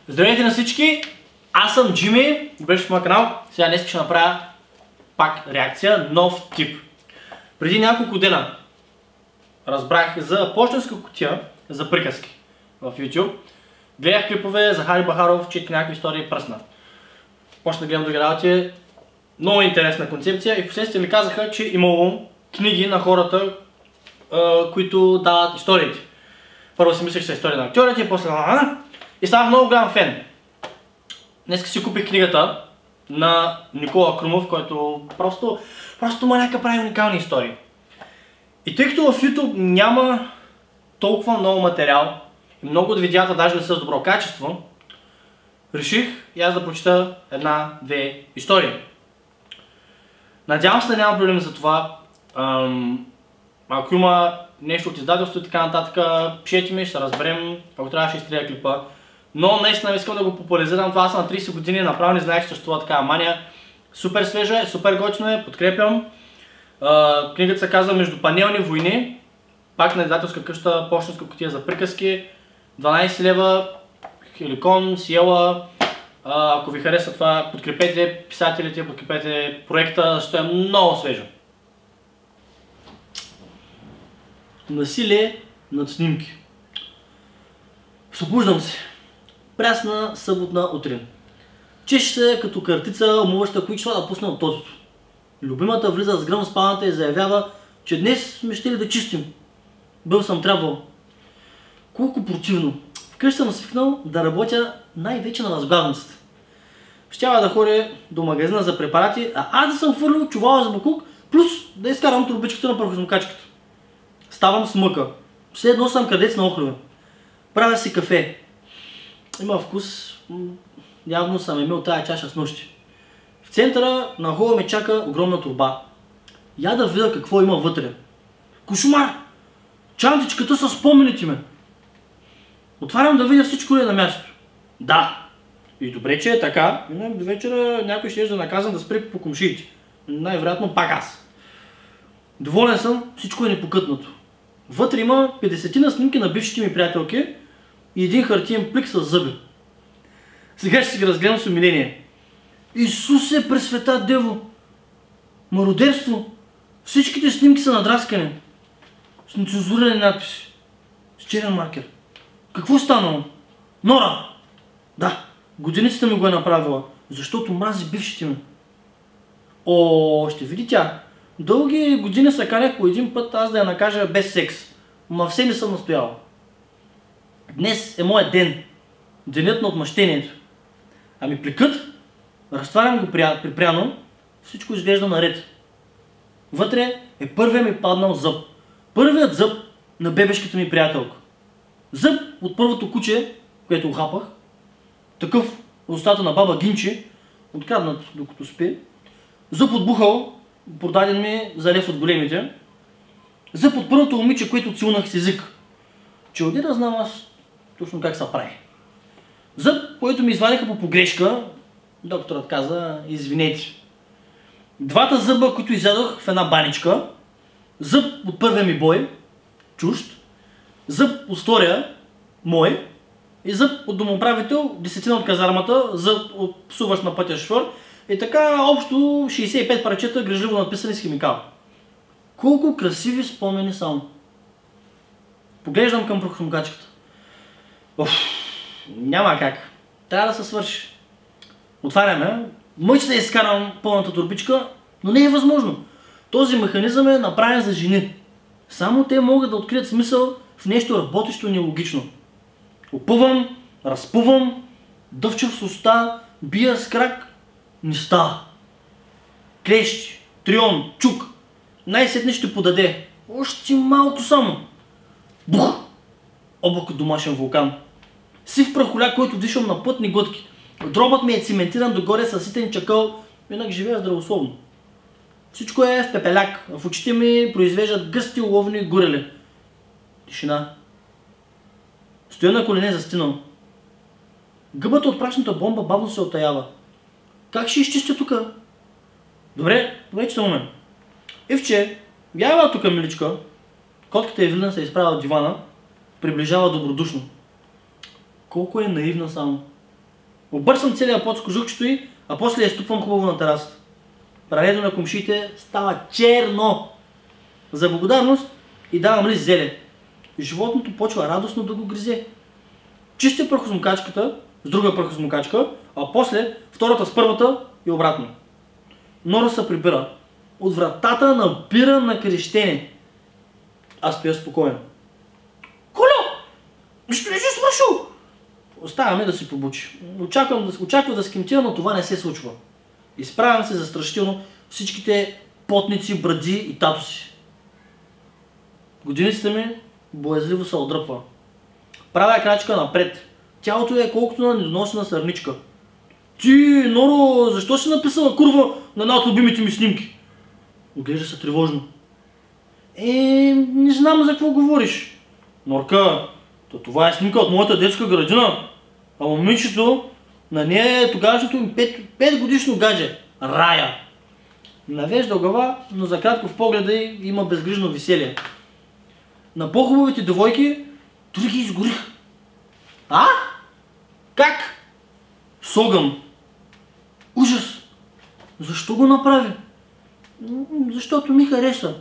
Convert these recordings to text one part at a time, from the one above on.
Здравейте на всички! Аз съм Джими, добре в моя канал. Сега днес ще направя пак реакция, нов тип. Преди няколко дена разбрах за пощенска кутия за приказки в YouTube. Гледах клипове за Хари Бахаров, четох някакви истории и пръсна. Почна да гледам други работи. Много интересна концепция и впоследствие ми казаха, че имало книги на хората, които дават историите. Първо си мислех, че са истории на актьорите и после и станах много голям фен. Днес си купих книгата на Никола Крумов, който просто маняка прави уникални истории. И тъй като в YouTube няма толкова много материал и много от видеята даже не са с добро качество, реших и аз да прочита една-две истории. Надявам се да няма проблем за това. Ако има нещо от издателството и така нататък, пишете ми, ще разберем, ако трябва ще изтрия клипа. Но наистина искам да го популяризирам, това са на 30 години, направо не знаех, че съществува такава мания. Супер свежа е, супер готино е, подкрепям. Книгата се казва Междупанелни войни, пак на издателска къща, пощенска кутия за приказки, 12 лева, Хеликон, Сиела. Ако ви хареса това, подкрепете писателите, подкрепете проекта, защото е много свежо. Насилие над снимки. Събуждам се. Прясна съботна утрин. Чеше се като картица, умуваща кои числа да пусне от тотото. Любимата влиза с гръм в спалната и заявява, че днес сме щели да чистим. Бил съм трябвал. Колко противно. Вкъщи съм свикнал да работя най-вече на възглавницата. Щяла да ходя до магазина за препарати, а аз да съм хвърлил чувала за бакук, плюс да изкарам турбичката на прахосмокачката. Ставам с мъка. Все едно съм крадец на охлюве. Правя си кафе. Има вкус. Явно съм имел тая чаша с нощи. В центъра на хола ме чака огромна турба. Я да видя какво има вътре. Кошмар! Чантичката са спомените ми. Отварям да видя всичко ли е на място. Да. И добре, че е така. До вечера някой ще е да наказан да спре по комшиите. Най-вероятно пак аз. Доволен съм, всичко е непокътнато. Вътре има 50 снимки на бившите ми приятелки и един хартиен плик с зъби. Сега ще си ги разгледам с умиление. Исусе, пресвета дево! Мародерство! Всичките снимки са надраскани. С нецензурирани надписи. С черен маркер. Какво е станало? Нора! Да, годиницата ми го е направила, защото мрази бившите ми. О, ще види тя. Дълги години се канях по един път аз да я накажа без секс. Ма все не съм настоял. Днес е моят ден. Денят на отмъщението. Ами пликът, разтварям го припряно, всичко изглежда наред. Вътре е първият ми паднал зъб. Първият зъб на бебешката ми приятелка. Зъб от първото куче, което ухапах. Такъв от устата на баба Гинчи, откраднат докато спи. Зъб от бухал, продаден ми за лев от големите. Зъб от първото момиче, което целунах с език. Че отида да знам аз точно как се прави. Зъб, който ми извадиха по погрешка, докторът каза, извинете. Двата зъба, които изядох в една баничка. Зъб от първия ми бой, чужд. Зъб от втория, мой. И зъб от домоправител, десетина от казармата, зъб от псуващ на пътя шофьор. И така общо 65 парчета, грижливо надписани с химикал. Колко красиви спомени само. Поглеждам към прахосмокачката. Няма как. Трябва да се свърши. Отваряме. Мъч да изкарам пълната турбичка, но не е възможно. Този механизъм е направен за жени. Само те могат да открият смисъл в нещо работещо нелогично. Опъвам, разпъвам, дъвчев с уста, бия с крак. Не става. Клещи, трион, чук. Най-сетне ще подаде. Още малко само. Бух! Облак от домашен вулкан. Сив прахоляк, който дишам на пътни глътки. Дробът ми е циментиран догоре със ситен чакъл. Инак живея здравословно. Всичко е в пепеляк. В очите ми произвеждат гъсти уловни гурели. Тишина. Стоя на колене застинал. Гъбата от прашната бомба бавно се отаява. Как ще изчистя тука? Добре, че момент. Ивче, ява тука, миличка. Котката Евелина се изправя от дивана, приближава добродушно. Колко е наивна само. Обърсвам целия пот с кожухчето й, а после я ступвам хубаво на терасата. Прането на комшите става черно. За благодарност и давам лист зеле. И животното почва радостно да го гризе. Чистя прахосмокачката с друга прахосмокачка, а после втората с първата и обратно. Нора се прибира. От вратата набира на крещене. Аз стоя спокоен. Коля! Нищо не си свършил! Оставяме да се побучи. Очаква да скимтира, но това не се случва. Изправям се застрашително всичките потници, бради и тато си. Годиницата ми боязливо се отдръпва. Правя крачка напред. Тялото е колкото на недоносена сърничка. Ти, Норо, защо си написала курва на една от любимите ми снимки? Оглежда се тревожно. Не знам за какво говориш. Норка, това е снимка от моята детска градина. А момичето, на нея е тогавашното ми 5 годишно гадже. Рая. Навежда глава, но за кратко в погледа й има безгрижно веселие. На по-хубавите девойки дори ги изгорих. А? Как? С огън. Ужас. Защо го направи? Защото ми хареса.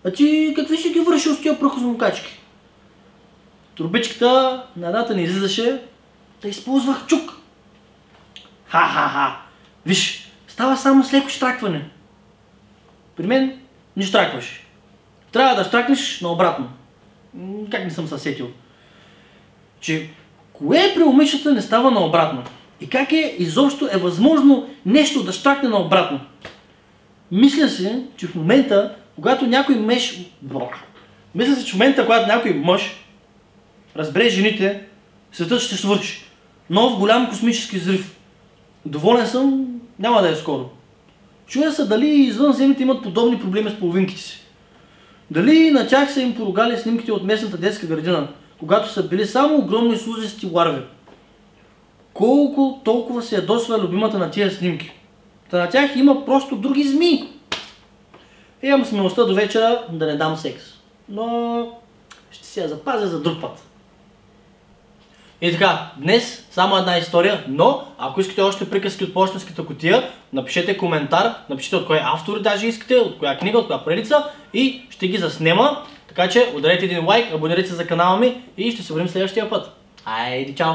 А ти какви си ги вършил с тия прахосмокачки? Турбичката на едната не излизаше, да използвах чук. Ха-ха-ха. Виж, става само с леко щракване. При мен не щракваш. Трябва да щракнеш наобратно. Как не съм се сетил? Че кое при момичета не става наобратно? И как изобщо е възможно нещо да щракне наобратно? Мисля си, че в момента, когато някой мъж разбере жените, светът ще свърши. Нов голям космически взрив. Доволен съм, няма да е скоро. Чуя се дали извънземните имат подобни проблеми с половинките си. Дали на тях са им поругали снимките от местната детска градина, когато са били само огромни слузести ларви. Колко толкова се ядосва любимата на тия снимки. Та на тях има просто други змии. Имам смелостта до вечера да не дам секс. Но ще си я запазя за друг път. И така, днес само една история, но ако искате още приказки от пощенската кутия, напишете коментар, напишете от кой автор даже искате, от коя книга, от коя поредица и ще ги заснема. Така че ударете един лайк, абонирайте се за канала ми и ще се видим следващия път. Айде, чао!